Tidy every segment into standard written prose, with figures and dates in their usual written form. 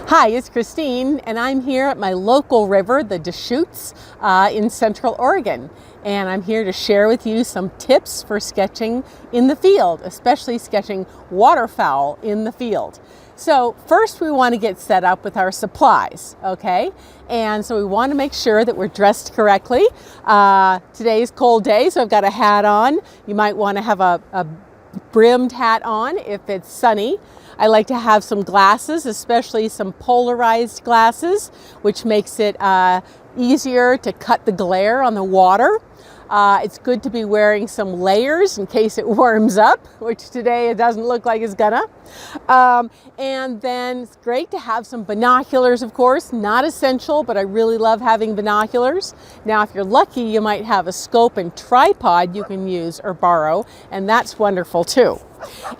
Hi, it's Christine, and I'm here at my local river, the Deschutes, in Central Oregon. And I'm here to share with you some tips for sketching in the field, especially sketching waterfowl in the field. So first we want to get set up with our supplies, okay? And so we want to make sure that we're dressed correctly. Today's cold day, so I've got a hat on. You might want to have a brimmed hat on if it's sunny. I like to have some glasses, especially some polarized glasses, which makes it easier to cut the glare on the water. It's good to be wearing some layers in case it warms up, which today it doesn't look like it's gonna. And then it's great to have some binoculars, of course, not essential, but I really love having binoculars. Now, if you're lucky, you might have a scope and tripod you can use or borrow, and that's wonderful too.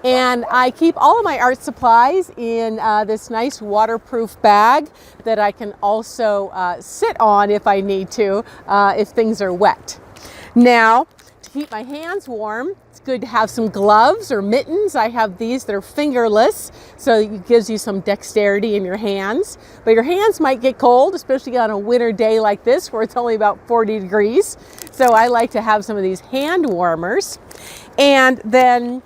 And I keep all of my art supplies in this nice waterproof bag that I can also sit on if I need to, if things are wet. Now, to keep my hands warm, it's good to have some gloves or mittens. I have these that are fingerless, so it gives you some dexterity in your hands. But your hands might get cold, especially on a winter day like this where it's only about 40 degrees. So I like to have some of these hand warmers. And then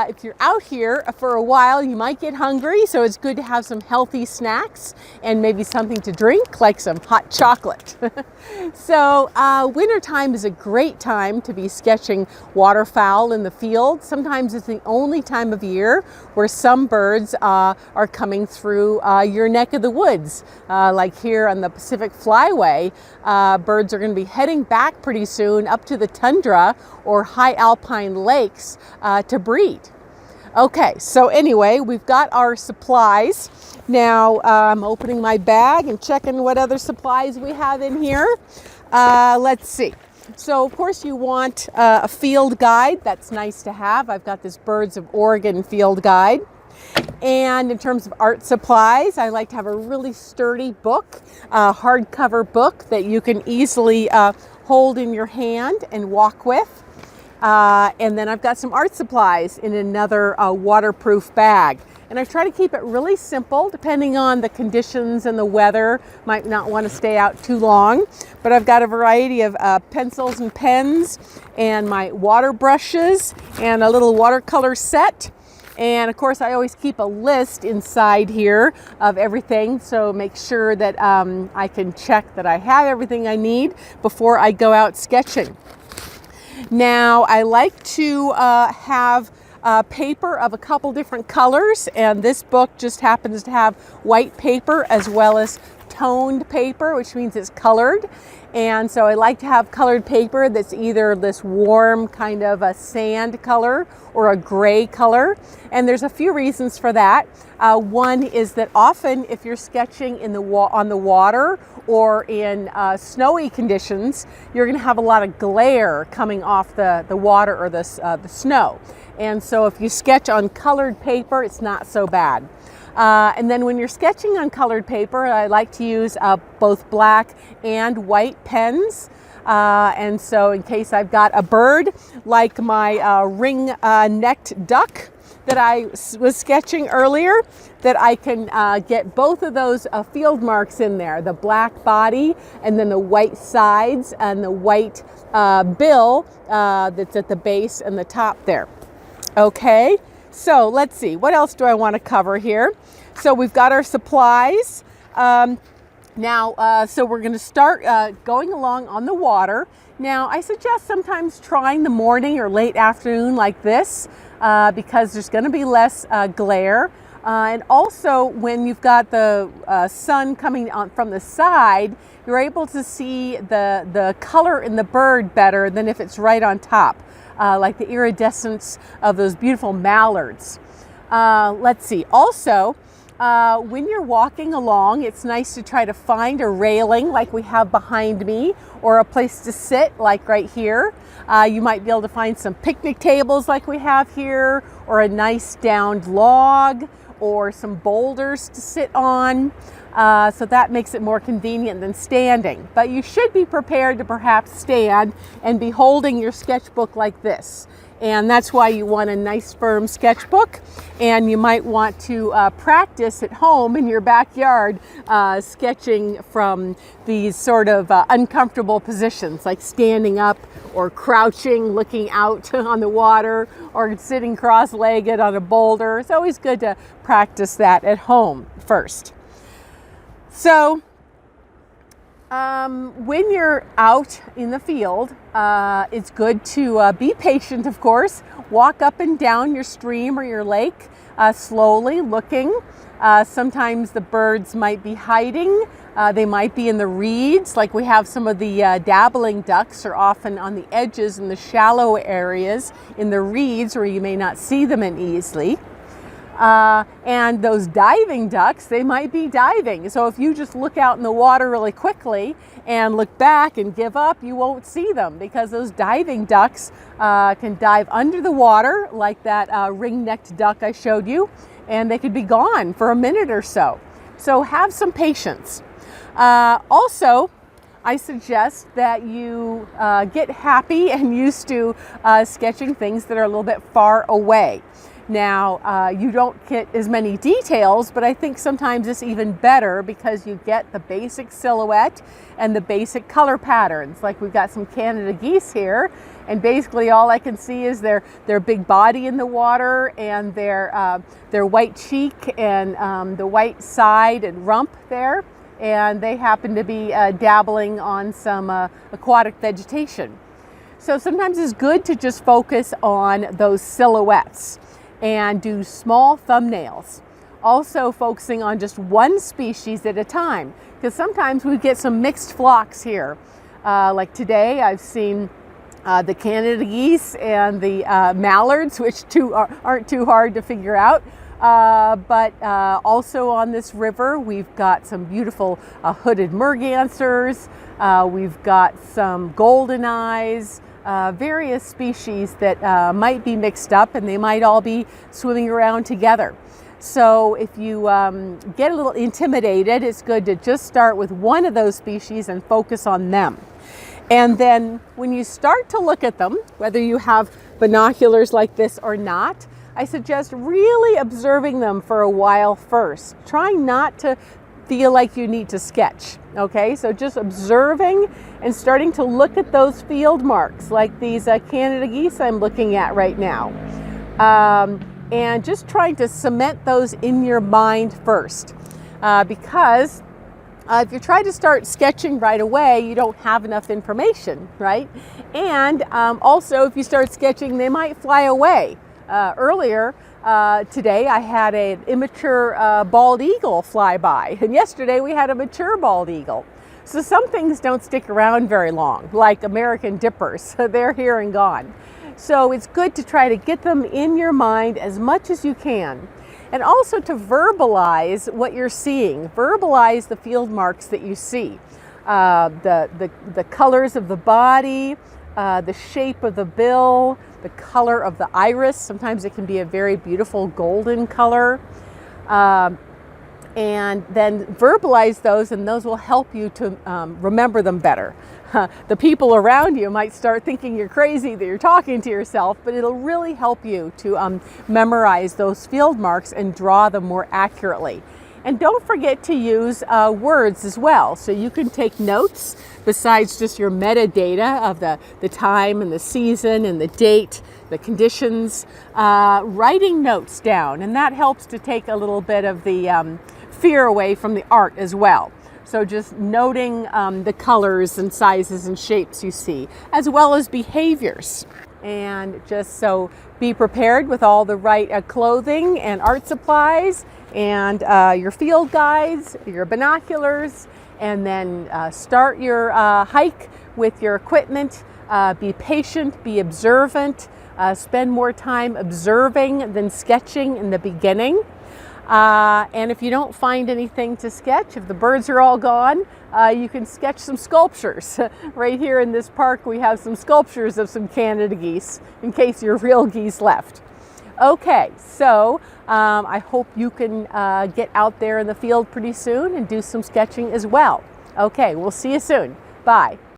if you're out here for a while, you might get hungry, so it's good to have some healthy snacks and maybe something to drink, like some hot chocolate. So wintertime is a great time to be sketching waterfowl in the field. Sometimes it's the only time of year where some birds are coming through your neck of the woods. Like here on the Pacific Flyway, birds are going to be heading back pretty soon up to the tundra or high alpine lakes to breed. Okay, so anyway, we've got our supplies. Now I'm opening my bag and checking what other supplies we have in here. Let's see. So of course you want a field guide. That's nice to have. I've got this Birds of Oregon field guide. And in terms of art supplies, I like to have a really sturdy book, a hardcover book that you can easily hold in your hand and walk with. And then I've got some art supplies in another waterproof bag. And I try to keep it really simple, depending on the conditions and the weather. Might not want to stay out too long. But I've got a variety of pencils and pens and my water brushes and a little watercolor set. And of course, I always keep a list inside here of everything, so make sure that I can check that I have everything I need before I go out sketching. Now, I like to have paper of a couple different colors, and this book just happens to have white paper as well as toned paper, which means it's colored. And so I like to have colored paper that's either this warm kind of a sand color or a gray color. And there's a few reasons for that. One is that often if you're sketching in on the water or in snowy conditions, you're going to have a lot of glare coming off the water or the snow. And so if you sketch on colored paper, it's not so bad. And then when you're sketching on colored paper, I like to use both black and white pens. And so in case I've got a bird like my ring-necked duck that I was sketching earlier, that I can get both of those field marks in there, the black body and then the white sides and the white bill that's at the base and the top there. Okay. So let's see, what else do I want to cover here? So we've got our supplies. So we're going to start going along on the water. Now, I suggest sometimes trying the morning or late afternoon like this because there's going to be less glare. And also when you've got the sun coming on from the side, you're able to see the color in the bird better than if it's right on top. Like the iridescence of those beautiful mallards. Let's see. Also, when you're walking along, it's nice to try to find a railing like we have behind me or a place to sit like right here. You might be able to find some picnic tables like we have here or a nice downed log or some boulders to sit on. So that makes it more convenient than standing. But you should be prepared to perhaps stand and be holding your sketchbook like this. And that's why you want a nice firm sketchbook, and you might want to practice at home in your backyard sketching from these sort of uncomfortable positions, like standing up or crouching, looking out on the water, or sitting cross-legged on a boulder. It's always good to practice that at home first. So when you're out in the field, it's good to be patient, of course. Walk up and down your stream or your lake slowly, looking. Sometimes the birds might be hiding. They might be in the reeds, like we have some of the dabbling ducks are often on the edges in the shallow areas in the reeds where you may not see them easily. And those diving ducks, they might be diving. So if you just look out in the water really quickly and look back and give up, you won't see them, because those diving ducks can dive under the water, like that ring-necked duck I showed you, and they could be gone for a minute or so. So have some patience. Also, I suggest that you get happy and used to sketching things that are a little bit far away. Now, you don't get as many details, but I think sometimes it's even better because you get the basic silhouette and the basic color patterns. Like we've got some Canada geese here, and basically all I can see is their big body in the water, and their white cheek and the white side and rump there. And they happen to be dabbling on some aquatic vegetation. So sometimes it's good to just focus on those silhouettes and do small thumbnails. Also focusing on just one species at a time, because sometimes we get some mixed flocks here. Like today I've seen the Canada geese and the mallards, which aren't too hard to figure out. But also on this river, we've got some beautiful hooded mergansers. We've got some golden eyes, various species that might be mixed up, and they might all be swimming around together. So if you get a little intimidated, it's good to just start with one of those species and focus on them. And then when you start to look at them, whether you have binoculars like this or not, I suggest really observing them for a while first. Trying not to feel like you need to sketch, okay? So just observing and starting to look at those field marks, like these Canada geese I'm looking at right now. And just trying to cement those in your mind first. Because if you try to start sketching right away, you don't have enough information, right? And also, if you start sketching, they might fly away. Earlier today, I had an immature bald eagle fly by, and yesterday we had a mature bald eagle. So some things don't stick around very long, like American dippers. They're here and gone. So it's good to try to get them in your mind as much as you can. And also to verbalize what you're seeing. Verbalize the field marks that you see. The colors of the body, the shape of the bill, the color of the iris. Sometimes it can be a very beautiful golden color. And then verbalize those, and those will help you to remember them better. The people around you might start thinking you're crazy, that you're talking to yourself, but it'll really help you to memorize those field marks and draw them more accurately. And don't forget to use words as well. So you can take notes besides just your metadata of the time and the season and the date, the conditions, writing notes down. And that helps to take a little bit of the fear away from the art as well. So just noting the colors and sizes and shapes you see, as well as behaviors. And just so be prepared with all the right clothing and art supplies, and your field guides, your binoculars, and then start your hike with your equipment. Be patient, be observant, spend more time observing than sketching in the beginning. And if you don't find anything to sketch, if the birds are all gone, you can sketch some sculptures. Right here in this park we have some sculptures of some Canada geese, in case your real geese left. Okay, so I hope you can get out there in the field pretty soon and do some sketching as well. Okay, we'll see you soon. Bye.